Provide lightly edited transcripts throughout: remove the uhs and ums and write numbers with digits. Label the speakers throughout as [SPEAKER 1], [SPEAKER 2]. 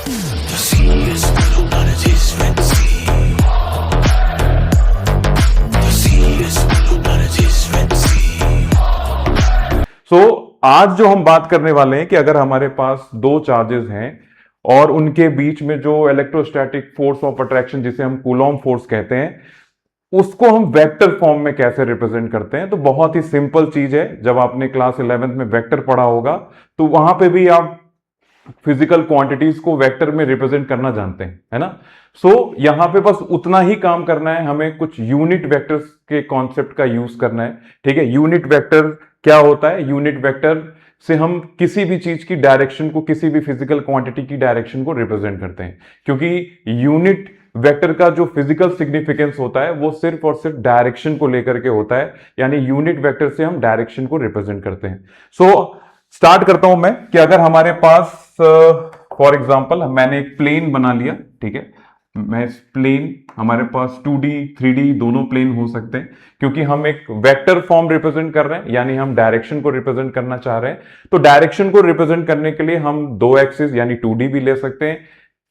[SPEAKER 1] The sea is full of bananas when sea. The sea is full of bananas when sea.
[SPEAKER 2] सो आज जो हम बात करने वाले हैं कि अगर हमारे पास दो चार्जेस हैं और उनके बीच में जो इलेक्ट्रोस्टैटिक फोर्स ऑफ अट्रैक्शन जिसे हम कूलॉम फोर्स कहते हैं उसको हम वेक्टर फॉर्म में कैसे रिप्रेजेंट करते हैं। तो बहुत ही सिंपल चीज है, जब आपने क्लास 11th में वेक्टर पढ़ा होगा तो वहां पे भी आप फिजिकल क्वांटिटीज को वेक्टर में रिप्रेजेंट करना जानते हैं, है ना। सो यहां पे बस उतना ही काम करना है, हमें कुछ यूनिट वेक्टर्स के कॉन्सेप्ट का यूज करना है। ठीक है, यूनिट वेक्टर क्या होता है? यूनिट वेक्टर से हम किसी भी चीज की डायरेक्शन को, किसी भी फिजिकल क्वांटिटी की डायरेक्शन को रिप्रेजेंट करते हैं, क्योंकि यूनिट वेक्टर का जो फिजिकल सिग्निफिकेंस होता है वो सिर्फ और सिर्फ डायरेक्शन को लेकर के होता है, यानी यूनिट वेक्टर से हम डायरेक्शन को रिप्रेजेंट करते हैं। सो स्टार्ट करता हूं मैं कि अगर हमारे पास फॉर एग्जांपल मैंने एक प्लेन बना लिया, ठीक है, मैं इस प्लेन, हमारे पास 2D 3D दोनों प्लेन हो सकते हैं, क्योंकि हम एक वेक्टर फॉर्म रिप्रेजेंट कर रहे हैं, यानी हम डायरेक्शन को रिप्रेजेंट करना चाह रहे हैं। तो डायरेक्शन को रिप्रेजेंट करने के लिए हम 2 एक्सिस यानी 2D भी ले सकते हैं,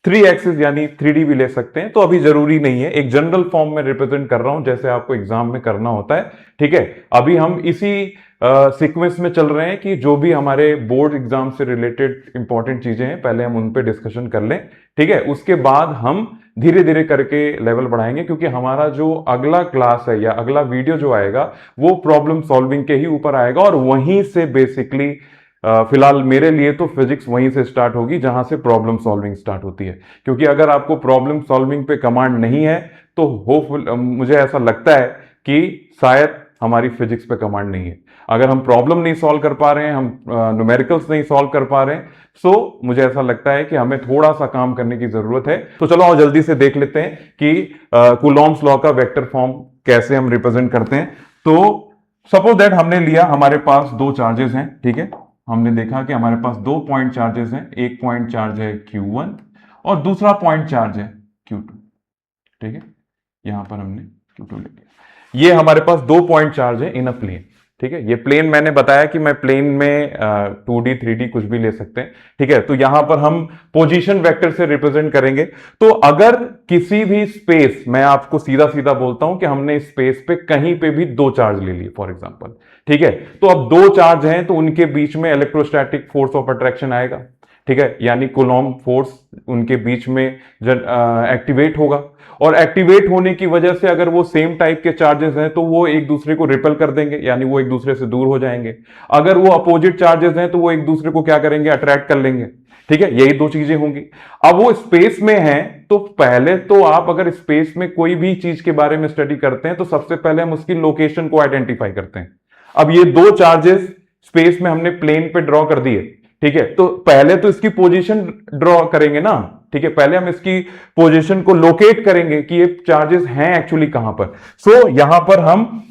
[SPEAKER 2] 3 एक्सिस यानी 3D भी ले सकते हैं। तो अभी जरूरी नहीं है, एक जनरल फॉर्म में रिप्रेजेंट कर रहा हूं जैसे आपको एग्जाम में करना होता है। ठीक है, अभी हम इसी सीक्वेंस में चल रहे हैं कि जो भी हमारे बोर्ड एग्जाम से रिलेटेड इंपॉर्टेंट चीजें हैं पहले हम उन पे डिस्कशन कर लें। ठीक है, उसके बाद हम धीरे धीरे करके लेवल बढ़ाएंगे, क्योंकि हमारा जो अगला क्लास है या अगला वीडियो जो आएगा वो प्रॉब्लम सॉल्विंग के ही ऊपर आएगा, और वहीं से बेसिकली फिलहाल मेरे लिए तो फिजिक्स वहीं से स्टार्ट होगी जहां से प्रॉब्लम सॉल्विंग स्टार्ट होती है। क्योंकि अगर आपको प्रॉब्लम सॉल्विंग पे कमांड नहीं है तो मुझे ऐसा लगता है कि शायद हमारी फिजिक्स पे कमांड नहीं है। अगर हम प्रॉब्लम नहीं सॉल्व कर पा रहे हैं, हम न्यूमेरिकल्स नहीं सॉल्व कर पा रहे हैं, सो मुझे ऐसा लगता है कि हमें थोड़ा सा काम करने की जरूरत है। तो चलो आओ जल्दी से देख लेते हैं कि कूलॉम्स लॉ का वेक्टर फॉर्म कैसे हम रिप्रेजेंट करते हैं। तो सपोज दैट हमने लिया, हमारे पास दो चार्जेस हैं, ठीक है, हमने देखा कि हमारे पास 2 पॉइंट चार्जेस हैं, एक पॉइंट चार्ज है Q1 और दूसरा पॉइंट चार्ज है Q2। ठीक है, यहां पर हमने Q2 ले लिया। ये हमारे पास 2 पॉइंट चार्ज है इन अ प्लेन। ठीक है, ये प्लेन मैंने बताया कि मैं प्लेन में 2D 3D कुछ भी ले सकते हैं। ठीक है, तो यहां पर हम पोजीशन वेक्टर से रिप्रेजेंट करेंगे। तो अगर किसी भी स्पेस, मैं आपको सीधा सीधा बोलता हूं कि हमने स्पेस पे कहीं पे भी 2 चार्ज ले लिए फॉर एग्जांपल, ठीक है, तो अब 2 चार्ज हैं तो उनके बीच में इलेक्ट्रोस्टैटिक फोर्स ऑफ अट्रैक्शन आएगा। ठीक है, यानी कूलॉम फोर्स उनके बीच में एक्टिवेट होगा, और एक्टिवेट होने की वजह से अगर वो सेम टाइप के चार्जेस हैं तो वो एक दूसरे को रिपेल कर देंगे, यानी वो एक दूसरे से दूर हो जाएंगे। अगर वो अपोजिट चार्जेस हैं तो वो एक दूसरे को क्या करेंगे? अट्रैक्ट कर लेंगे। ठीक है, यही 2 चीजें होंगी। अब वो स्पेस में है तो पहले तो आप अगर स्पेस में कोई भी चीज के बारे में स्टडी करते हैं तो सबसे पहले हम उसकी लोकेशन को आइडेंटिफाई करते हैं। अब ये 2 चार्जेस स्पेस में हमने प्लेन पे ड्रॉ कर दिए, ठीक है, तो पहले तो इसकी पोजीशन ड्रॉ करेंगे ना। ठीक है, पहले हम इसकी पोजीशन को लोकेट करेंगे कि ये चार्जेस हैं एक्चुअली कहां पर। सो यहां पर हम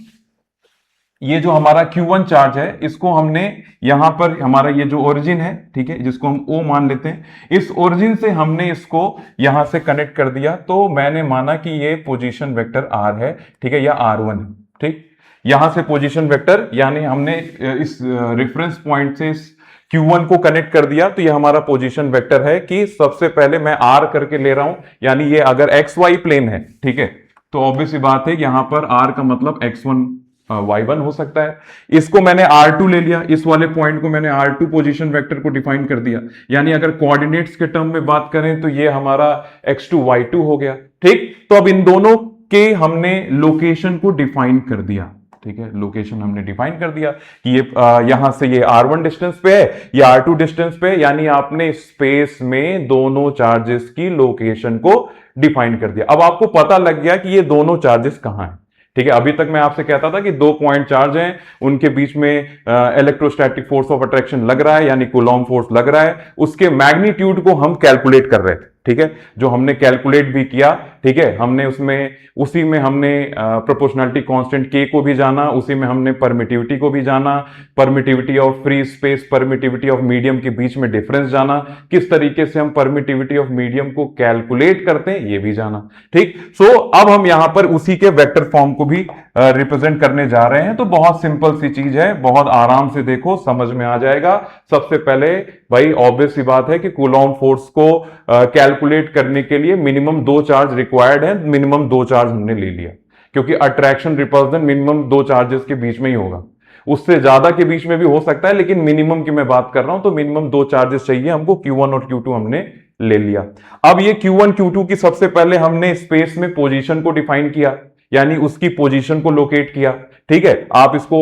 [SPEAKER 2] ये जो हमारा Q1 चार्ज है इसको हमने यहां पर, हमारा ये जो ओरिजिन है, ठीक है, जिसको हम O मान लेते हैं, इस ओरिजिन से हमने इसको यहां से कनेक्ट कर दिया। तो मैंने माना कि ये पोजीशन वेक्टर R है, ठीक है, या R1 है। ठीक, यहां से पोजीशन वेक्टर, यानी हमने इस रेफरेंस पॉइंट से इस Q1 को कनेक्ट कर दिया, तो ये हमारा पोजीशन वेक्टर है कि सबसे पहले मैं R करके ले रहा हूं, यानी ये अगर XY प्लेन है, ठीक है, तो ऑब्वियस सी बात है यहां पर R का मतलब X1 Y1 हो सकता है। इसको मैंने R2 ले लिया, इस वाले पॉइंट को मैंने R2 पोजीशन वेक्टर को डिफाइन कर दिया, यानी अगर कोऑर्डिनेट्स के टर्म में बात करें तो ये हमारा X2 Y2 हो गया। ठीक, तो अब इन दोनों के हमने लोकेशन को डिफाइन कर दिया। ठीक है, लोकेशन हमने डिफाइन कर दिया कि ये यहां से ये R1 डिस्टेंस पे है, ये R2 डिस्टेंस पे है, यानी आपने स्पेस में दोनों चार्जेस की लोकेशन को डिफाइन कर दिया। अब आपको पता लग गया कि ये दोनों चार्जेस कहां हैं। ठीक है, अभी तक मैं आपसे कहता था कि 2 पॉइंट चार्ज हैं, उनके बीच में इलेक्ट्रोस्टैटिक फोर्स ऑफ अट्रैक्शन लग रहा है, यानी कूलॉम फोर्स लग रहा है, उसके मैग्नीट्यूड को हम कैलकुलेट कर रहे थे। ठीक है, जो हमने कैलकुलेट भी किया, ठीक है, हमने उसमें उसी में हमने प्रोपोर्शनलिटी कांस्टेंट के को भी जाना, उसी में हमने परमिटिविटी को भी जाना, permittivity of free space, permittivity of medium के बीच में डिफरेंस जाना, किस तरीके से हम परमिटिविटी ऑफ मीडियम को कैलकुलेट करते हैं ये भी जाना। ठीक, सो अब हम यहां पर उसी के वेक्टर फॉर्म को भी रिप्रेजेंट करने जा रहे हैं। तो बहुत सिंपल सी चीज है, बहुत आराम से देखो, समझ में आ जाएगा। सबसे पहले भाई ऑब्वियस सी बात है कि कूलॉम फोर्स को कैलकुलेट करने के लिए मिनिमम 2 चार्ज रिक्वायर्ड है। मिनिमम 2 चार्ज हमने ले लिया, क्योंकि अट्रैक्शन रिपल्सन मिनिमम 2 चार्जेस के बीच में ही होगा, उससे ज्यादा के बीच में भी हो सकता है, लेकिन मिनिमम की मैं बात कर रहा हूं। तो मिनिमम 2 चार्जेस चाहिए हमको, Q1 और Q2 हमने ले लिया। अब ये Q1 Q2 की सबसे पहले हमने स्पेस में पोजीशन को डिफाइन किया, यानी उसकी पोजीशन को लोकेट किया। ठीक है, आप इसको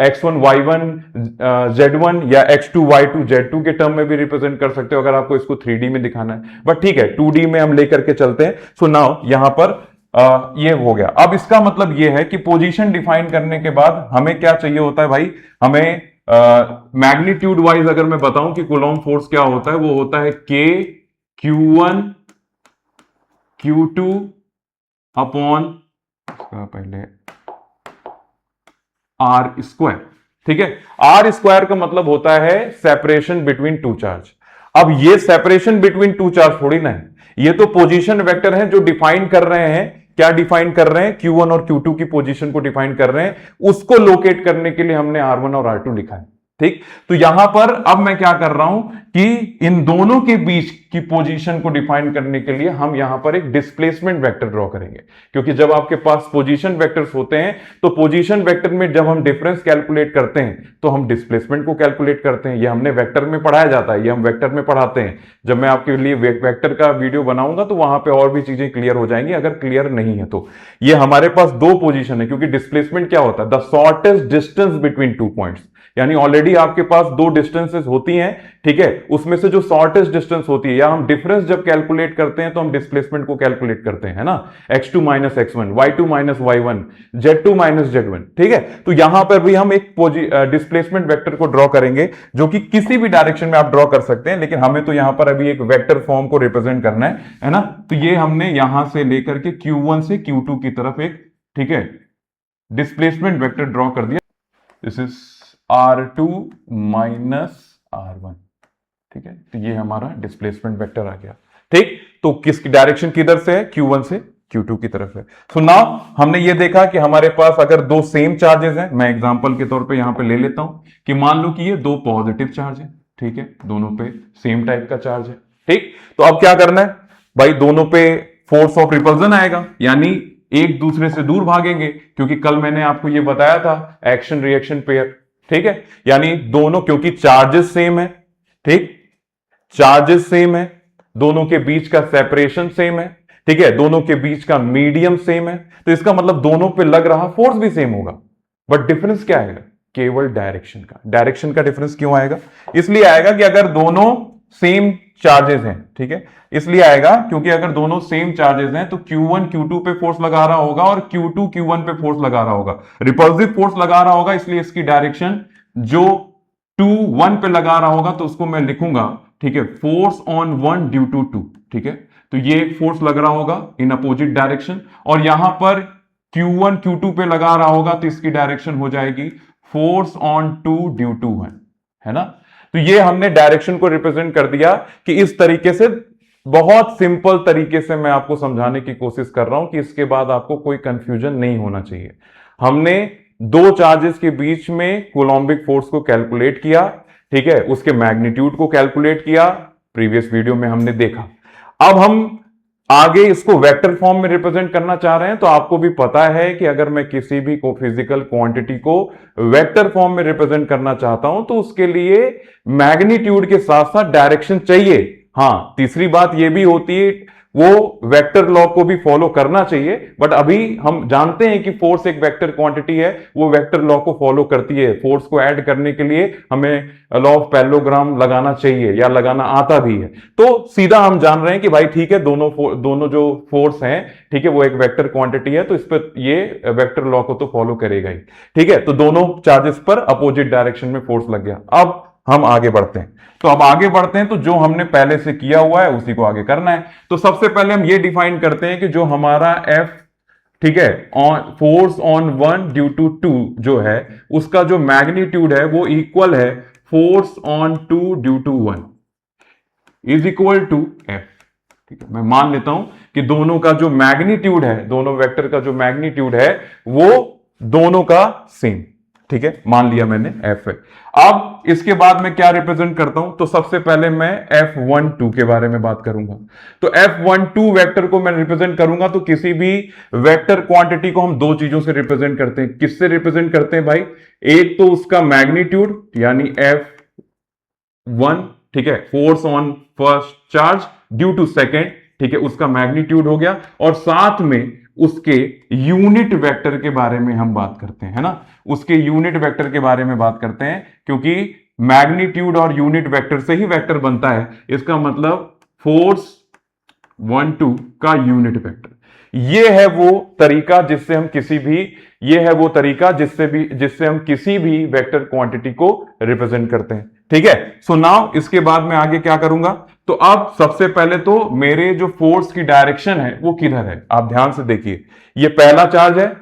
[SPEAKER 2] x1 y1 z1 या x2 y2 z2 के टर्म में भी रिप्रेजेंट कर सकते हो, अगर आपको इसको 3D में दिखाना है। बट ठीक है, 2D में हम लेकर के चलते हैं। सो नाउ यहां पर ये हो गया। अब इसका मतलब ये है कि पोजीशन डिफाइन करने के बाद हमें क्या चाहिए होता है भाई, हमें मैग्नीट्यूड वाइज अगर मैं बताऊं कि कूलॉम फोर्स क्या होता है, वो होता है K Q1 Q2 अपॉन पहले R स्क्वायर। ठीक है, R स्क्वायर का मतलब होता है सेपरेशन बिटवीन टू चार्ज। अब ये सेपरेशन बिटवीन टू चार्ज थोड़ी ना है, ये तो पोजीशन वेक्टर है जो डिफाइन कर रहे हैं। क्या डिफाइन कर रहे हैं? Q1 और Q2 की पोजीशन को डिफाइन कर रहे हैं, उसको लोकेट करने के लिए हमने R1 और R2 लिखा है। ठीक, तो यहां पर अब मैं क्या कर रहा हूं कि इन दोनों के बीच की पोजीशन को डिफाइन करने के लिए हम यहां पर एक डिस्प्लेसमेंट वेक्टर ड्रॉ करेंगे, क्योंकि जब आपके पास पोजीशन वेक्टर्स होते हैं तो पोजीशन वेक्टर में जब हम डिफरेंस कैलकुलेट करते हैं तो हम डिस्प्लेसमेंट को कैलकुलेट करते हैं। ये हमने वेक्टर में पढ़ाया जाता है, ये हम वेक्टर में पढ़ाते हैं। जब मैं आपके लिए वेक्टर का वीडियो बनाऊंगा तो वहां पर और भी चीजें क्लियर हो जाएंगी, अगर क्लियर नहीं है तो। ये हमारे पास दो पोजीशन है, क्योंकि डिस्प्लेसमेंट क्या होता है? The shortest distance between two points, यानी ऑलरेडी आपके पास दो डिस्टेंसेस होती हैं। ठीक है, उसमें से जो शॉर्टेस्ट डिस्टेंस होती है, या हम डिफरेंस जब कैलकुलेट करते हैं तो हम डिस्प्लेसमेंट को कैलकुलेट करते हैं, है ना, x2 minus x1, y2 minus y1, z2 minus z1। ठीक है, तो यहां पर भी हम एक डिस्प्लेसमेंट वेक्टर को ड्रॉ करेंगे, जो कि किसी भी डायरेक्शन में आप ड्रॉ कर सकते हैं, लेकिन हमें तो यहां पर अभी एक वेक्टर फॉर्म को रिप्रेजेंट करना है ना। तो ये हमने यहां से लेकर के Q1 से Q2 की तरफ एक, ठीक है, डिस्प्लेसमेंट वेक्टर ड्रॉ कर दिया। This is R2 minus R1। ठीक है, तो ये हमारा डिस्प्लेसमेंट वेक्टर आ गया। ठीक, तो किसकी डायरेक्शन किधर से है? Q1 से Q2 की तरफ है। सो नाउ हमने ये देखा कि हमारे पास अगर दो सेम चार्जेस हैं, मैं एग्जांपल के तौर पे यहां पे ले लेता हूं कि मान लो कि ये दो पॉजिटिव चार्ज है। ठीक है, दोनों पे सेम टाइप का चार्ज है। ठीक, तो अब क्या करना है भाई, दोनों पे फोर्स ऑफ रिपल्जन आएगा, यानी एक दूसरे से दूर भागेंगे, क्योंकि कल मैंने आपको ये बताया था एक्शन रिएक्शन पेयर। ठीक है, यानी दोनों, क्योंकि चार्जेस सेम है, ठीक, चार्जेस सेम है, दोनों के बीच का सेपरेशन सेम है, ठीक है, दोनों के बीच का मीडियम सेम है, तो इसका मतलब दोनों पे लग रहा फोर्स भी सेम होगा। बट डिफरेंस क्या आएगा? केवल डायरेक्शन का। डायरेक्शन का डिफरेंस क्यों आएगा? इसलिए आएगा कि अगर दोनों सेम चार्जेस हैं, ठीक है, इसलिए आएगा क्योंकि अगर दोनों सेम चार्जेस हैं तो Q1 Q2 पे फोर्स लगा रहा होगा और Q2 Q1 पे फोर्स लगा रहा होगा, रिपल्सिव फोर्स लगा रहा होगा, इसलिए इसकी डायरेक्शन जो 2 1 पे लगा रहा होगा तो उसको मैं लिखूंगा, ठीक है, फोर्स ऑन 1 ड्यू टू 2। ठीक है, तो ये एक फोर्स लग रहा होगा इन अपोजिट डायरेक्शन, और यहां पर Q1 Q2 पे लगा रहा होगा तो इसकी डायरेक्शन हो जाएगी फोर्स ऑन 2 ड्यू टू 1, है ना। तो ये हमने डायरेक्शन को रिप्रेजेंट कर दिया कि इस तरीके से, बहुत सिंपल तरीके से मैं आपको समझाने की कोशिश कर रहा हूं कि इसके बाद आपको कोई कंफ्यूजन नहीं होना चाहिए। हमने दो चार्जेस के बीच में कूलॉम्बिक फोर्स को कैलकुलेट किया, ठीक है, उसके मैग्नीट्यूड को कैलकुलेट किया, प्रीवियस वीडियो में हमने देखा। अब हम आगे इसको वेक्टर फॉर्म में रिप्रेजेंट करना चाह रहे हैं, तो आपको भी पता है कि अगर मैं किसी भी को फिजिकल क्वांटिटी को वेक्टर फॉर्म में रिप्रेजेंट करना चाहता हूं तो उसके लिए मैग्नीट्यूड के साथ साथ डायरेक्शन चाहिए। हां, तीसरी बात यह भी होती है, वो वेक्टर लॉ को भी फॉलो करना चाहिए, बट अभी हम जानते हैं कि फोर्स एक वेक्टर क्वांटिटी है, वो वेक्टर लॉ को फॉलो करती है। फोर्स को ऐड करने के लिए हमें लॉ ऑफ पैरेललोग्राम लगाना चाहिए या लगाना आता भी है। तो सीधा हम जान रहे हैं कि भाई ठीक है, दोनों जो फोर्स हैं, ठीक है, वो एक वेक्टर क्वांटिटी है, तो इस पर ये वेक्टर लॉ को तो फॉलो करेगा ही। ठीक है, तो दोनों चार्जेस पर अपोजिट डायरेक्शन में फोर्स लग गया। अब हम आगे बढ़ते हैं। तो अब आगे बढ़ते हैं, तो जो हमने पहले से किया हुआ है उसी को आगे करना है। तो सबसे पहले हम ये डिफाइन करते हैं कि जो हमारा F, ठीक है, on force on one due to two जो है, उसका जो मैग्नीट्यूड है वो इक्वल है force on two due to one is equal to F. ठीक है, मैं मान लेता हूं कि दोनों का जो मैग्नीट्यूड है, दोनों वेक्टर का जो मैग्नीट्यूड है वो दोनों का सेम। ठीक है, मान लिया मैंने एफ है। अब इसके बाद मैं क्या रिप्रेजेंट करता हूं, तो सबसे पहले मैं F12 के बारे में बात करूंगा। तो F12 वेक्टर को मैं रिप्रेजेंट करूंगा, तो किसी भी वेक्टर क्वांटिटी को हम दो चीजों से रिप्रेजेंट करते हैं। किससे रिप्रेजेंट करते हैं भाई? एक तो उसका मैग्नीट्यूड यानी F1, ठीक है, force on first charge due to second, ठीक है, उसका मैग्नीट्यूड हो गया, और साथ में उसके यूनिट वेक्टर के बारे में हम बात करते हैं, है ना, उसके यूनिट वेक्टर के बारे में बात करते हैं, क्योंकि मैग्नीट्यूड और यूनिट वेक्टर से ही वेक्टर बनता है। इसका मतलब फोर्स 1 2 का यूनिट वेक्टर। ये है वो तरीका जिससे हम किसी भी जिससे हम किसी भी वेक्टर क्वांटिटी को रिप्रेजेंट करते हैं। ठीक है, सो नाउ इसके बाद मैं आगे क्या करूंगा, तो अब सबसे पहले तो मेरे जो फोर्स की डायरेक्शन है वो किधर है, आप ध्यान से देखिए। ये पहला चार्ज है,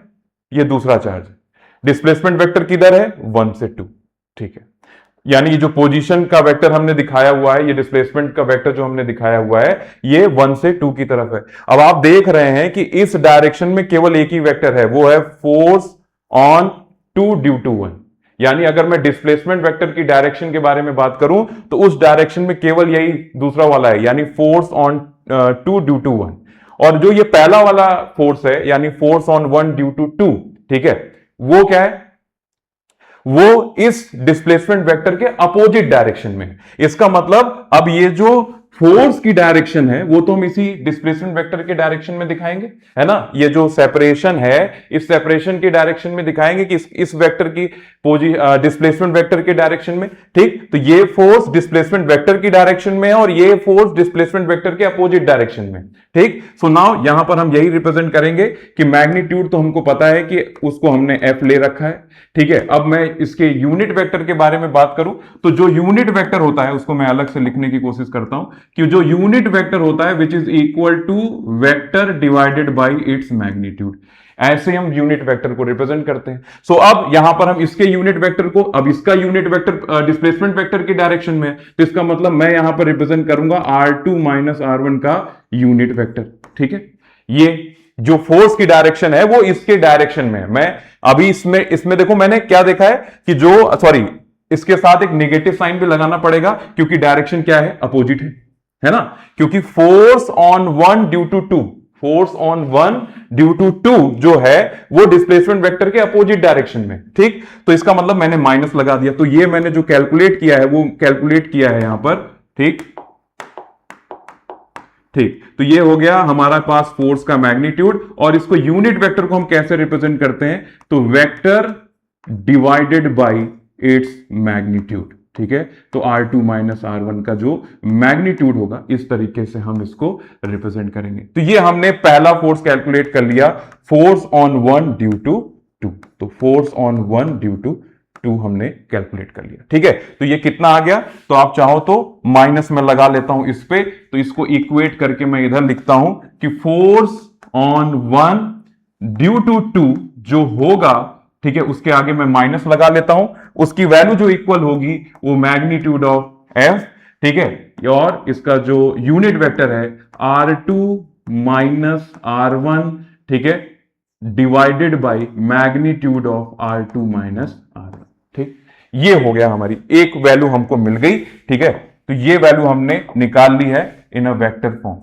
[SPEAKER 2] ये दूसरा चार्ज है। डिस्प्लेसमेंट वेक्टर किधर है? 1 से 2। ठीक है, यानी ये जो पोजीशन का वेक्टर हमने दिखाया हुआ है, ये डिस्प्लेसमेंट का वेक्टर जो हमने दिखाया हुआ है, ये 1 से 2 की तरफ है। अब आप देख रहे हैं कि इस डायरेक्शन में केवल एक ही वेक्टर है, वो है फोर्स ऑन 2 ड्यू टू 1। यानी अगर मैं डिस्प्लेसमेंट वेक्टर की डायरेक्शन के बारे में बात करूं, तो उस डायरेक्शन में केवल यही दूसरा वाला है, यानी फोर्स ऑन 2 ड्यू टू 1। और जो ये पहला वाला फोर्स है, यानी फोर्स ऑन 1 ड्यू टू 2, ठीक है, वो क्या है? वो इस डिस्प्लेसमेंट वेक्टर के अपोजिट डायरेक्शन में। इसका मतलब अब ये जो फोर्स की डायरेक्शन है वो तो हम इसी डिस्प्लेसमेंट वेक्टर के डायरेक्शन में दिखाएंगे, है ना। ये जो सेपरेशन है, इस सेपरेशन के डायरेक्शन में दिखाएंगे कि इस वेक्टर की डिस्प्लेसमेंट वेक्टर के डायरेक्शन में। ठीक, तो ये फोर्स डिस्प्लेसमेंट वेक्टर की डायरेक्शन में है और ये फोर्स डिस्प्लेसमेंट वेक्टर के अपोजिट डायरेक्शन में। ठीक, सो नाउ यहां पर हम यही रिप्रेजेंट करेंगे कि मैग्नीट्यूड तो हमको पता है कि उसको हमने एफ ले रखा है। ठीक है, अब मैं इसके यूनिट वेक्टर के बारे में बात करूं, तो जो यूनिट वेक्टर होता है उसको मैं अलग से लिखने की कोशिश करता हूं कि जो यूनिट वेक्टर होता है which is equal to vector divided by its magnitude. ऐसे हम यूनिट वेक्टर को रिप्रेजेंट करते हैं। सो अब यहां पर हम इसके यूनिट वेक्टर को, अब इसका यूनिट वेक्टर डिस्प्लेसमेंट वेक्टर की डायरेक्शन में, तो इसका मतलब मैं यहां पर रिप्रेजेंट करूंगा R2 माइनस R1 का यूनिट वेक्टर। ठीक है, ये जो फोर्स की डायरेक्शन है वो इसके डायरेक्शन में है। मैं अभी इसमें देखो मैंने क्या देखा है कि जो सॉरी इसके साथ एक नेगेटिव साइन भी लगाना पड़ेगा, क्योंकि डायरेक्शन क्या है? अपोजिट है ना। क्योंकि force on 1 due to 2, force on 1 due to 2 जो है वो डिस्प्लेसमेंट वेक्टर के अपोजिट डायरेक्शन में। ठीक, तो इसका मतलब मैंने माइनस लगा दिया, तो ये मैंने जो कैलकुलेट किया है वो कैलकुलेट किया है यहां पर। ठीक, तो ये हो गया हमारा पास फोर्स का मैग्नीट्यूड। और इसको यूनिट वेक्टर को हम कैसे रिप्रेजेंट करते हैं? तो vector divided by its magnitude. ठीक है, तो R2 माइनस R1 का जो मैग्नीट्यूड होगा इस तरीके से हम इसको रिप्रेजेंट करेंगे। तो ये हमने पहला फोर्स कैलकुलेट कर लिया, फोर्स ऑन 1 ड्यू टू 2। तो फोर्स ऑन 1 ड्यू टू 2 हमने कैलकुलेट कर लिया। ठीक है, तो ये कितना आ गया? तो आप चाहो तो माइनस में लगा लेता हूं इस पे, तो इसको इक्वेट करके मैं इधर लिखता हूं कि फोर्स ऑन 1 ड्यू टू 2 जो होगा, ठीक है, उसके आगे मैं माइनस लगा लेता हूं, उसकी वैल्यू जो इक्वल होगी वो मैग्नीट्यूड ऑफ एफ। ठीक है, और इसका जो यूनिट वेक्टर है R2 माइनस R1, ठीक है, divided by magnitude of R2 minus R1। ठीक, ये हो गया, हमारी एक वैल्यू हमको मिल गई। ठीक है, तो ये वैल्यू हमने निकाल ली है इन अ वेक्टर फॉर्म।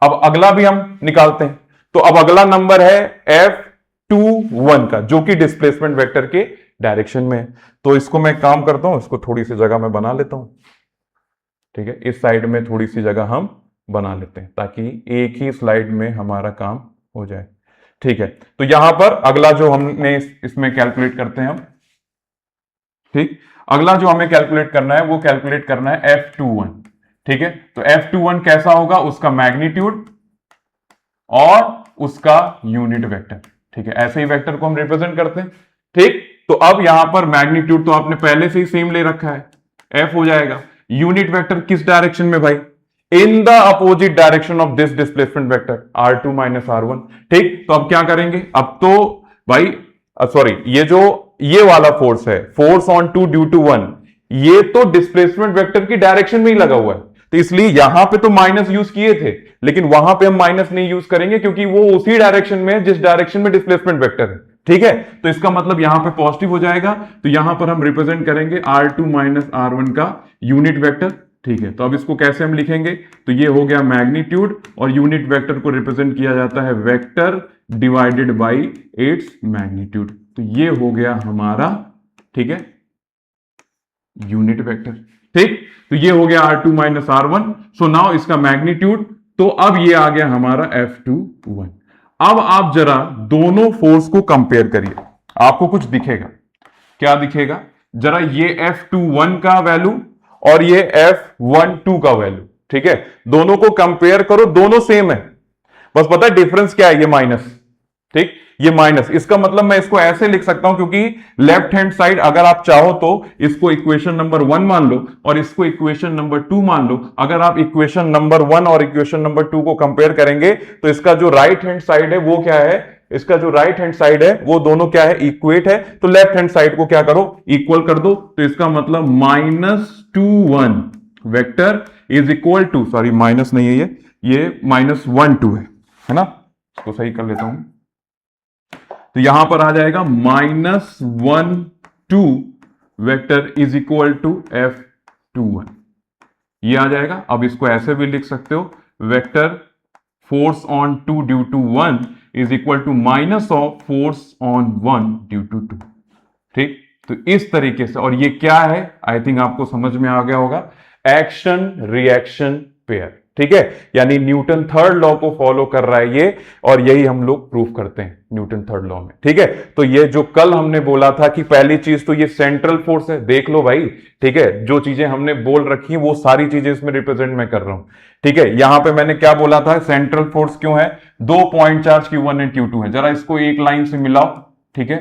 [SPEAKER 2] अब अगला भी हम निकालते हैं। तो अब अगला नंबर है F21 का, जो कि डिस्प्लेसमेंट वेक्टर के डायरेक्शन में है। तो इसको मैं काम करता हूं, इसको थोड़ी सी जगह मैं बना लेता हूं। ठीक है, इस साइड में थोड़ी सी जगह हम बना लेते हैं ताकि एक ही स्लाइड में हमारा काम हो जाए। ठीक है, तो यहां पर अगला जो हमने इसमें कैलकुलेट करते हैं हम। ठीक, अगला जो हमें कैलकुलेट करना है वो कैलकुलेट करना है F21। ठीक है, तो F21 कैसा होगा? उसका मैग्नीट्यूड और उसका यूनिट वेक्टर। ठीक है, ऐसे ही वेक्टर को हम रिप्रेजेंट करते हैं। ठीक, तो अब यहां पर मैग्नीट्यूड तो आपने पहले से ही सेम ले रखा है, एफ हो जाएगा। यूनिट वेक्टर किस डायरेक्शन में भाई? In the opposite direction of this displacement vector R2 minus R1। ठीक, तो अब क्या करेंगे? अब तो भाई सॉरी, ये वाला फोर्स है, फोर्स ऑन 2 ड्यू टू 1, ये तो डिस्प्लेसमेंट वेक्टर की डायरेक्शन में ही लगा हुआ है, तो इसलिए यहां पे तो माइनस यूज किए थे, लेकिन वहां पे हम माइनस नहीं यूज करेंगे क्योंकि वो उसी डायरेक्शन में है जिस डायरेक्शन में डिस्प्लेसमेंट वेक्टर है। ठीक है, तो इसका मतलब यहां पे पॉजिटिव हो जाएगा, तो यहां पर हम रिप्रेजेंट करेंगे R2 माइनस R1 का यूनिट वेक्टर। ठीक है, तो अब इसको कैसे हम लिखेंगे? तो ये हो गया मैग्नीट्यूड, और यूनिट वेक्टर को रिप्रेजेंट किया जाता है vector divided by its magnitude. तो ये हो गया हमारा, ठीक है, यूनिट वेक्टर। ठीक, तो ये हो गया R2 minus R1। So now इसका मैग्नीट्यूड, तो अब ये आ गया हमारा F21। अब आप जरा दोनों फोर्स को कंपेयर करिए, आपको कुछ दिखेगा। क्या दिखेगा? जरा ये F21 का वैल्यू और ये F12 का वैल्यू, ठीक है, दोनों को कंपेयर करो, दोनों सेम है, बस पता है डिफरेंस क्या है? ये माइनस। ठीक, ये माइनस, इसका मतलब मैं इसको ऐसे लिख सकता हूं, क्योंकि लेफ्ट हैंड साइड अगर आप चाहो तो इसको इक्वेशन नंबर 1 मान लो और इसको इक्वेशन नंबर 2 मान लो। अगर आप इक्वेशन नंबर 1 और इक्वेशन नंबर 2 को कंपेयर करेंगे तो इसका जो राइट हैंड साइड है वो क्या है? इसका जो राइट हैंड साइड है वो दोनों क्या है? इक्वेट है। तो लेफ्ट हैंड साइड को क्या करो? इक्वल कर दो। तो इसका मतलब -2 1 vector is equal to, sorry minus नहीं है, ये -1 2 है ना, इसको सही कर लेता हूं। तो यहां पर आ जाएगा -1 2 vector is equal to F21, ये आ जाएगा। अब इसको ऐसे भी लिख सकते हो, vector force on 2 due to 1 is equal to minus of force on 1 due to 2। ठीक, तो इस तरीके से, और ये क्या है? आई थिंक आपको समझ में आ गया होगा, एक्शन रिएक्शन पेयर। ठीक है, यानी न्यूटन थर्ड लॉ को फॉलो कर रहा है ये, और यही हम लोग प्रूफ करते हैं न्यूटन थर्ड लॉ में। ठीक है, तो ये जो कल हमने बोला था कि पहली चीज तो ये सेंट्रल फोर्स है, देख लो भाई। ठीक है, जो चीजें हमने बोल रखी है वो सारी चीजें इसमें रिप्रेजेंट मैं कर रहा हूं। ठीक है, यहां पे मैंने क्या बोला था? सेंट्रल फोर्स क्यों है? 2 point charge Q1 and Q2 है। जरा इसको एक लाइन से मिलाओ। ठीक है,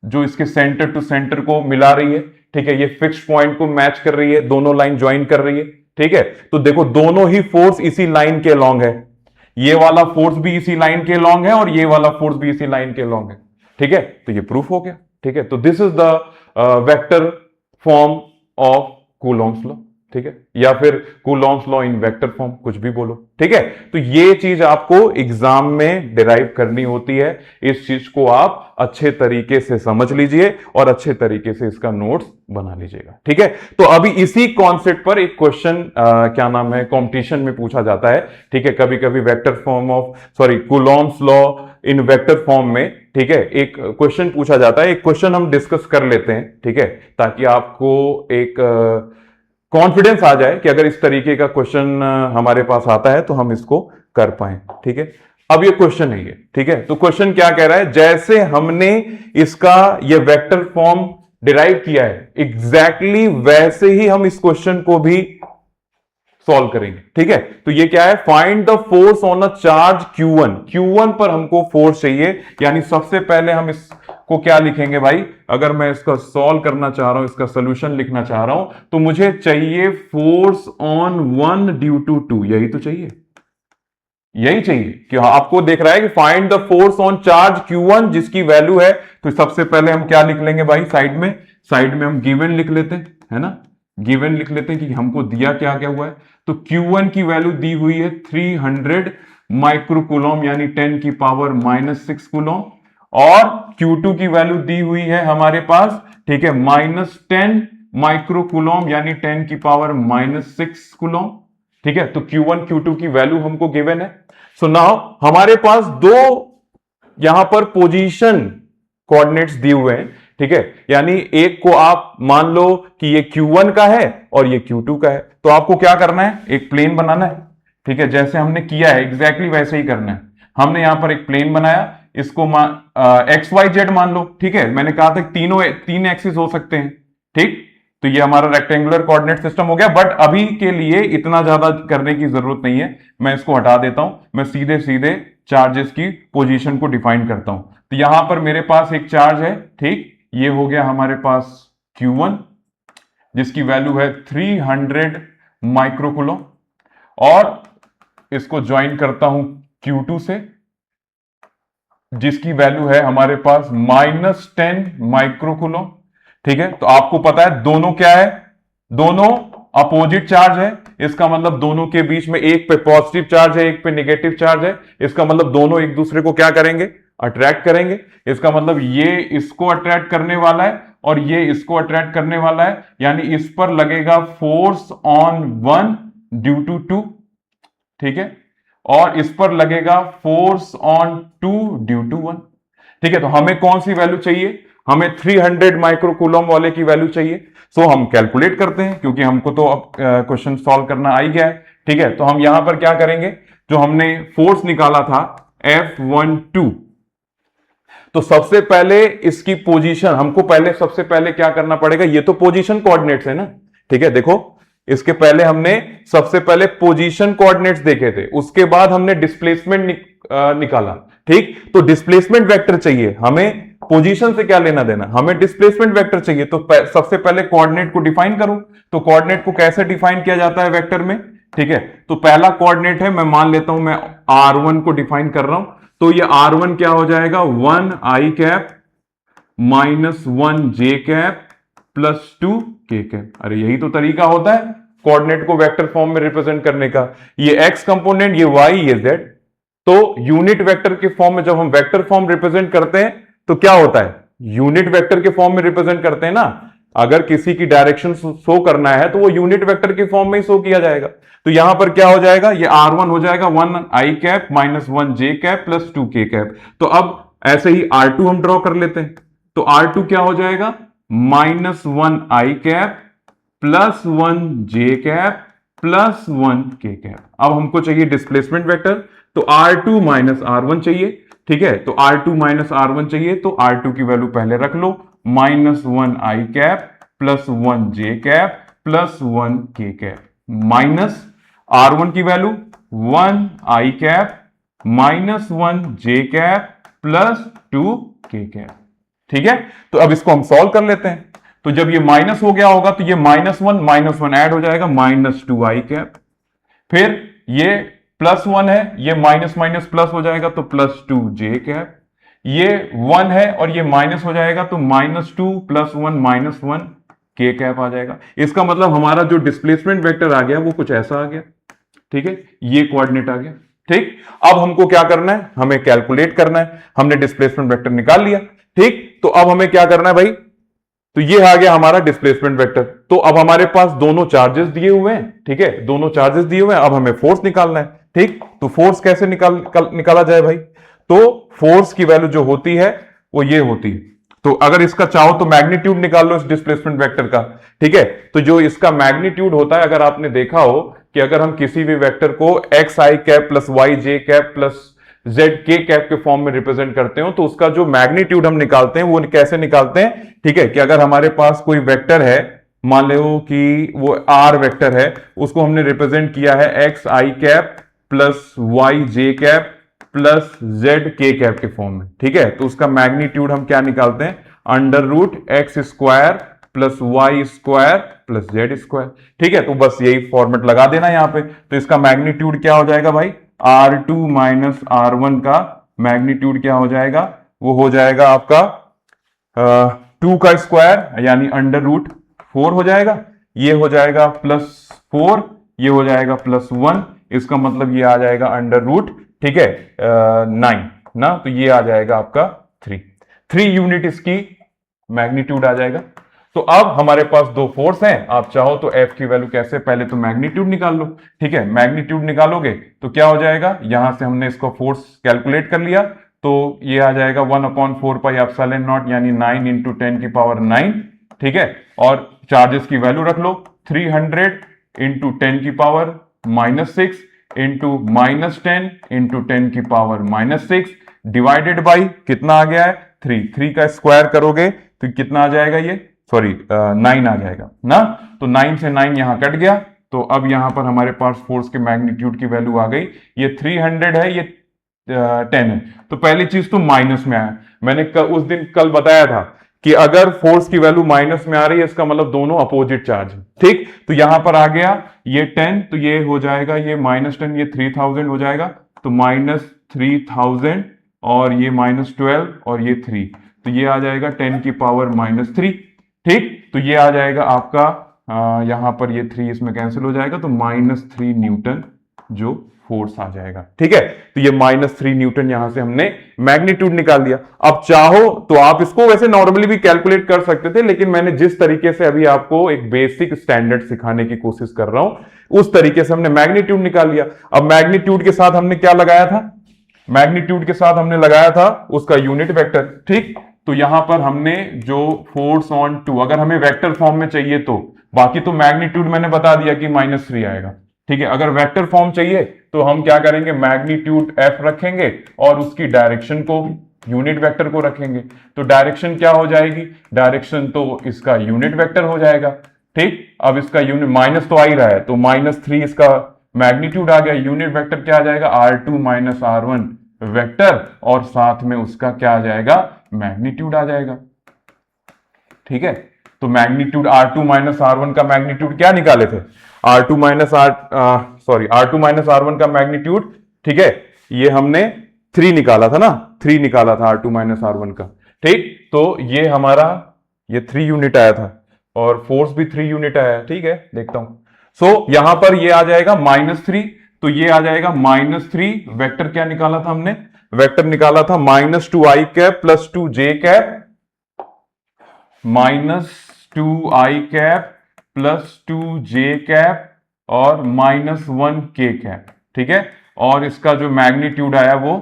[SPEAKER 2] जो इसके सेंटर टू सेंटर को मिला रही है, ठीक है, ये फिक्स्ड पॉइंट को मैच कर रही है, दोनों लाइन ज्वाइन कर रही है। ठीक है, तो देखो दोनों ही फोर्स इसी लाइन के लॉन्ग है, ये वाला फोर्स भी इसी लाइन के लॉन्ग है और ये वाला फोर्स भी इसी लाइन के लॉन्ग है। ठीक है, तो ये प्रूफ हो गया। ठीक है, तो this is the vector form of Coulomb's law. ठीक है, या फिर Coulomb's law in vector form, कुछ भी बोलो। ठीक है, तो ये चीज आपको एग्जाम में डिराइव करनी होती है। इस चीज को आप अच्छे तरीके से समझ लीजिए और अच्छे तरीके से इसका नोट्स बना लीजिएगा। ठीक है, तो अभी इसी कॉन्सेप्ट पर एक क्वेश्चन क्या नाम है, कंपटीशन में पूछा जाता है। ठीक है, कभी कभी vector form of Coulomb's law in vector form में, ठीक है, एक क्वेश्चन पूछा जाता है। एक क्वेश्चन हम डिस्कस कर लेते हैं, ठीक है, ताकि आपको एक कॉन्फिडेंस आ जाए कि अगर इस तरीके का क्वेश्चन हमारे पास आता है तो हम इसको कर पाए। ठीक है, अब ये क्वेश्चन है ये। ठीक है, तो क्वेश्चन क्या कह रहा है? जैसे हमने इसका ये वेक्टर फॉर्म डिराइव किया है, एग्जैक्टली वैसे ही हम इस क्वेश्चन को भी सॉल्व करेंगे। ठीक है, तो ये क्या है? Find the force on a charge Q1। Q1 पर हमको फोर्स चाहिए, यानी सबसे पहले हम इसको क्या लिखेंगे भाई? अगर मैं इसका सॉल्व करना चाह रहा हूं, इसका सोल्यूशन लिखना चाह रहा हूं, तो मुझे चाहिए फोर्स ऑन 1 ड्यू टू 2। यही तो चाहिए, यही चाहिए कि आपको देख रहा है कि find the force on charge Q1 जिसकी वैल्यू है। तो सबसे पहले हम क्या लिख लेंगे भाई? साइड में हम गिवन लिख लेते हैं, है ना, गिवन लिख लेते हैं कि हमको दिया क्या क्या हुआ है। तो Q1 की वैल्यू दी हुई है 300 माइक्रोकूलम, यानी 10 की पावर -6 कूलम, और Q2 की वैल्यू दी हुई है हमारे पास, ठीक है, -10 माइक्रोकूलम, यानी 10 की पावर -6 कूलम। ठीक है, तो Q1 Q2 की वैल्यू हमको गिवन है। सो नाउ हमारे पास दो यहां पर पोजीशन कोऑर्डिनेट्स दिए हुए हैं। ठीक है, यानी एक को आप मान लो कि ये Q1 का है और ये Q2 का है, तो आपको क्या करना है? एक प्लेन बनाना है। ठीक है, जैसे हमने किया है एग्जैक्टली वैसे ही करना है। हमने यहां पर एक प्लेन बनाया, इसको XYZ मान लो। ठीक है, मैंने कहा था तीन एक्सिस हो सकते हैं। ठीक, तो ये हमारा रेक्टेंगुलर कोऑर्डिनेट सिस्टम हो गया। बट अभी के लिए इतना ज्यादा करने की जरूरत नहीं है, मैं इसको हटा देता हूं। मैं सीधे सीधे चार्जेस की पोजीशन को डिफाइन करता हूं। तो यहां पर मेरे पास एक चार्ज है, ठीक, ये हो गया हमारे पास Q1 जिसकी वैल्यू है 300 माइक्रोकूलम, और इसको ज्वाइन करता हूं Q2 से जिसकी वैल्यू है हमारे पास -10 माइक्रोकूलम। ठीक है, तो आपको पता है दोनों क्या है, दोनों अपोजिट चार्ज है, इसका मतलब दोनों के बीच में एक पे पॉजिटिव चार्ज है, एक पे नेगेटिव चार्ज है, इसका मतलब दोनों एक दूसरे को क्या करेंगे, अट्रैक्ट करेंगे। इसका मतलब ये इसको अट्रैक्ट करने वाला है और ये इसको अट्रैक्ट करने वाला है, यानी इस पर लगेगा फोर्स ऑन 1 ड्यू टू 2, ठीक है, और इस पर लगेगा फोर्स ऑन 2 ड्यू टू 1। ठीक है, तो हमें कौन सी वैल्यू चाहिए, हमें 300 माइक्रोकूलम वाले की वैल्यू चाहिए। सो हम कैलकुलेट करते हैं क्योंकि हमको तो अब क्वेश्चन सॉल्व करना आ ही गया है। ठीक है, तो हम यहां पर क्या करेंगे, जो हमने फोर्स निकाला था F12, तो सबसे पहले इसकी पोजीशन हमको पहले सबसे पहले क्या करना पड़ेगा, ये तो पोजीशन कोऑर्डिनेट्स है ना। ठीक है, देखो इसके पहले हमने सबसे पहले पोजीशन कोऑर्डिनेट्स देखे थे, उसके बाद हमने डिस्प्लेसमेंट निकाला। ठीक, तो डिस्प्लेसमेंट वेक्टर चाहिए हमें, पोजीशन से क्या लेना देना, हमें डिस्प्लेसमेंट वेक्टर चाहिए। तो सबसे पहले कोऑर्डिनेट को डिफाइन करूं, तो कोऑर्डिनेट को कैसे डिफाइन किया जाता है वेक्टर में। ठीक है, तो पहला कोऑर्डिनेट है, मैं मान लेता हूं मैं R1 को डिफाइन कर रहा हूं, तो ये R1 क्या हो जाएगा, 1i cap -1j cap +2 k cap. अरे यही तो तरीका होता है कोऑर्डिनेट को वेक्टर फॉर्म में रिप्रेजेंट करने का, ये x कंपोनेंट, ये y, ये z। तो यूनिट वेक्टर के फॉर्म में जब हम वेक्टर फॉर्म रिप्रेजेंट करते हैं तो क्या होता है, यूनिट वेक्टर के फॉर्म में रिप्रेजेंट करते हैं ना। अगर किसी की डायरेक्शन शो करना है तो वो यूनिट वेक्टर के फॉर्म में ही शो किया जाएगा। तो यहां पर क्या हो जाएगा, ये R1 हो जाएगा 1i cap -1j cap +2k cap. तो अब ऐसे ही R2 हम ड्रॉ कर लेते हैं, तो R2 क्या हो जाएगा, -1i cap +1j cap +1k cap. अब हमको चाहिए डिस्प्लेसमेंट वेक्टर, तो R2 -R1 चाहिए। ठीक है, तो R2 -R1 चाहिए, तो R2 की वैल्यू पहले रख लो, -1i cap +1j cap +1k cap, minus R1 की value 1i cap -1j cap +2k cap. ठीक है, तो अब इसको हम सॉल्व कर लेते हैं। तो जब ये माइनस हो गया होगा तो ये -1 ऐड हो जाएगा, -2i कैप, फिर ये +1 है, ये माइनस माइनस प्लस हो जाएगा तो +2j कैप, ये 1 है और ये माइनस हो जाएगा तो -2 + 1 -1k कैप आ जाएगा। इसका मतलब हमारा जो डिस्प्लेसमेंट वेक्टर आ गया वो कुछ ऐसा आ गया। ठीक है, ये कोऑर्डिनेट आ गया। ठीक, अब हमको क्या करना है, हमें कैलकुलेट करना है। हमने डिस्प्लेसमेंट वेक्टर निकाल लिया। ठीक, तो अब हमें क्या करना है भाई, तो ये आ गया हमारा डिस्प्लेसमेंट वेक्टर। तो अब हमारे पास दोनों चार्जेस दिए हुए हैं। ठीक है, दोनों चार्जेस दिए हुए हैं, अब हमें फोर्स निकालना है। ठीक, तो फोर्स कैसे निकाला जाए भाई, तो फोर्स की वैल्यू जो होती है वो ये होती है। तो अगर इसका चाहो तो मैग्नीट्यूड निकाल लो इस डिस्प्लेसमेंट वेक्टर का। ठीक है, तो जो इसका मैग्नीट्यूड होता है, अगर आपने देखा हो कि अगर हम किसी भी वेक्टर को xi cap +yj cap +zk cap के फॉर्म में रिप्रेजेंट करते हो, तो उसका जो मैग्नीट्यूड हम निकालते हैं वो कैसे निकालते हैं। ठीक है, कि अगर हमारे पास कोई वेक्टर है, मान लो कि वो r वेक्टर है, उसको हमने रिप्रेजेंट किया है xi cap +yj cap +zk cap के फॉर्म में। ठीक है, तो उसका मैग्नीट्यूड हम क्या निकालते हैं, √x² + y² + z²। ठीक है, तो बस यही फॉर्मेट लगा देना यहां पे। तो इसका मैग्नीट्यूड क्या हो जाएगा भाई, R2 - R1 का मैग्नीट्यूड क्या हो जाएगा, वो हो जाएगा आपका 2 का स्क्वायर यानी √4 हो जाएगा, ये हो जाएगा +4, ये हो जाएगा +1, इसका मतलब ये आ जाएगा √, ठीक है, 9 ना, तो ये आ जाएगा आपका 3 यूनिट इसकी मैग्नीट्यूड आ जाएगा। तो अब हमारे पास दो फोर्स हैं, आप चाहो तो F की वैल्यू कैसे, पहले तो मैग्नीट्यूड निकाल लो। ठीक है, मैग्नीट्यूड निकालोगे तो क्या हो जाएगा, यहां से हमने इसको फोर्स कैलकुलेट कर लिया, तो ये आ जाएगा 1/4πε0 यानी 9 × 10⁹ 9। ठीक है, और चार्जेस की वैल्यू रख लो, 300 × 10⁻⁻6 × -10 × 10⁻⁻6 डिवाइडेड बाई कितना आ गया है, 3 का स्क्वायर करोगे तो कितना आ जाएगा, ये 9 आ जाएगा ना। तो 9 से 9 यहां कट गया, तो अब यहां पर हमारे पास फोर्स के मैग्नीट्यूड की वैल्यू आ गई, ये 300 है, ये 10 है। तो पहली चीज तो माइनस में आया। मैंने उस दिन कल बताया था कि अगर फोर्स की वैल्यू माइनस में आ रही है इसका मतलब दोनों अपोजिट चार्ज है। ठीक, तो यहां पर आ गया ये 10, तो ये हो जाएगा ये -10, ये 3000 हो जाएगा, तो -3000 और ये -12 और ये 3, तो ये आ जाएगा 10 की पावर -3। ठीक, तो ये आ जाएगा आपका यहां पर ये 3 इसमें कैंसिल हो जाएगा, तो -3 न्यूटन जो फोर्स आ जाएगा। ठीक है, तो ये -3 न्यूटन यहां से हमने मैग्नीट्यूड निकाल दिया। अब चाहो तो आप इसको वैसे नॉर्मली भी कैलकुलेट कर सकते थे, लेकिन मैंने जिस तरीके से अभी आपको एक बेसिक स्टैंडर्ड सिखाने की कोशिश कर रहा हूं उस तरीके से हमने मैग्नीट्यूड निकाल लिया। अब मैग्नीट्यूड के साथ हमने क्या लगाया था, मैग्नीट्यूड के साथ हमने लगाया था उसका यूनिट वेक्टर। ठीक, तो यहां पर हमने जो फोर्स ऑन टू, अगर हमें वेक्टर फॉर्म में चाहिए तो, बाकी तो मैग्नीट्यूड मैंने बता दिया कि -3 आएगा। ठीक है, अगर वेक्टर फॉर्म चाहिए तो हम क्या करेंगे, मैग्नीट्यूड एफ रखेंगे और उसकी डायरेक्शन को, यूनिट वेक्टर को रखेंगे, तो डायरेक्शन क्या हो जाएगी, डायरेक्शन तो इसका यूनिट वेक्टर हो जाएगा। ठीक, अब इसका यूनिट माइनस तो आ ही रहा है, तो -3 इसका मैग्नीट्यूड आ गया, यूनिट वेक्टर क्या आ जाएगा, R2 - R1 वेक्टर, और साथ में उसका क्या आ जाएगा, मैग्नीट्यूड आ जाएगा। ठीक है, तो मैग्नीट्यूड R2 - R1 का मैग्नीट्यूड क्या निकाले थे, R2 - R1 का मैग्नीट्यूड, ठीक है, ये हमने 3 निकाला था ना, 3 निकाला था R2 - R1 का। ठीक, तो ये हमारा ये 3 यूनिट आया था और फोर्स भी 3 यूनिट आया है। ठीक है, देखता हूं, सो यहां पर ये आ जाएगा -3, तो ये आ जाएगा -3, वेक्टर क्या निकाला था हमने, वेक्टर निकाला था -2i cap + 2j cap, -2i cap + 2j cap और -1k कैप। ठीक है, और इसका जो मैग्नीट्यूड आया वो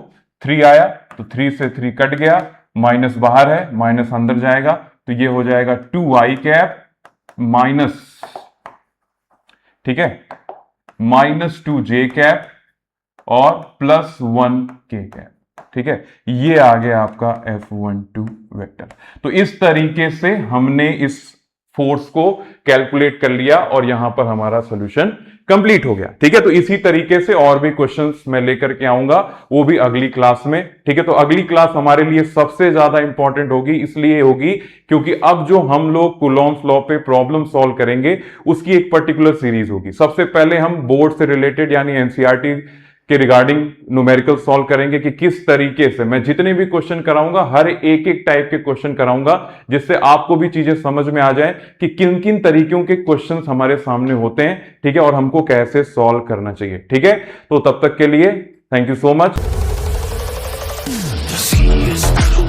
[SPEAKER 2] 3 आया, तो 3 से 3 कट गया, माइनस बाहर है, माइनस अंदर जाएगा, तो ये हो जाएगा 2i कैप माइनस, ठीक है, -2j कैप और +1k कैप। ठीक है, ये आ गया आपका F12 वेक्टर। तो इस तरीके से हमने इस फोर्स को कैलकुलेट कर लिया और यहां पर हमारा सॉल्यूशन कंप्लीट हो गया। ठीक है, तो इसी तरीके से और भी क्वेश्चंस मैं लेकर के आऊंगा, वो भी अगली क्लास में। ठीक है, तो अगली क्लास हमारे लिए सबसे ज्यादा इंपॉर्टेंट होगी, इसलिए होगी क्योंकि अब जो हम लोग कूलॉम्स लॉ पे प्रॉब्लम सॉल्व करेंगे उसकी एक पर्टिकुलर सीरीज होगी। सबसे पहले हम बोर्ड से रिलेटेड यानी एनसीईआरटी के रिगार्डिंग न्यूमेरिकल सॉल्व करेंगे कि किस तरीके से मैं जितने भी क्वेश्चन कराऊंगा हर एक एक टाइप के क्वेश्चन कराऊंगा, जिससे आपको भी चीजें समझ में आ जाए कि किन किन तरीकों के क्वेश्चंस हमारे सामने होते हैं। ठीक है, और हमको कैसे सॉल्व करना चाहिए। ठीक है, तो तब तक के लिए thank you so much.
[SPEAKER 1] The sea is not a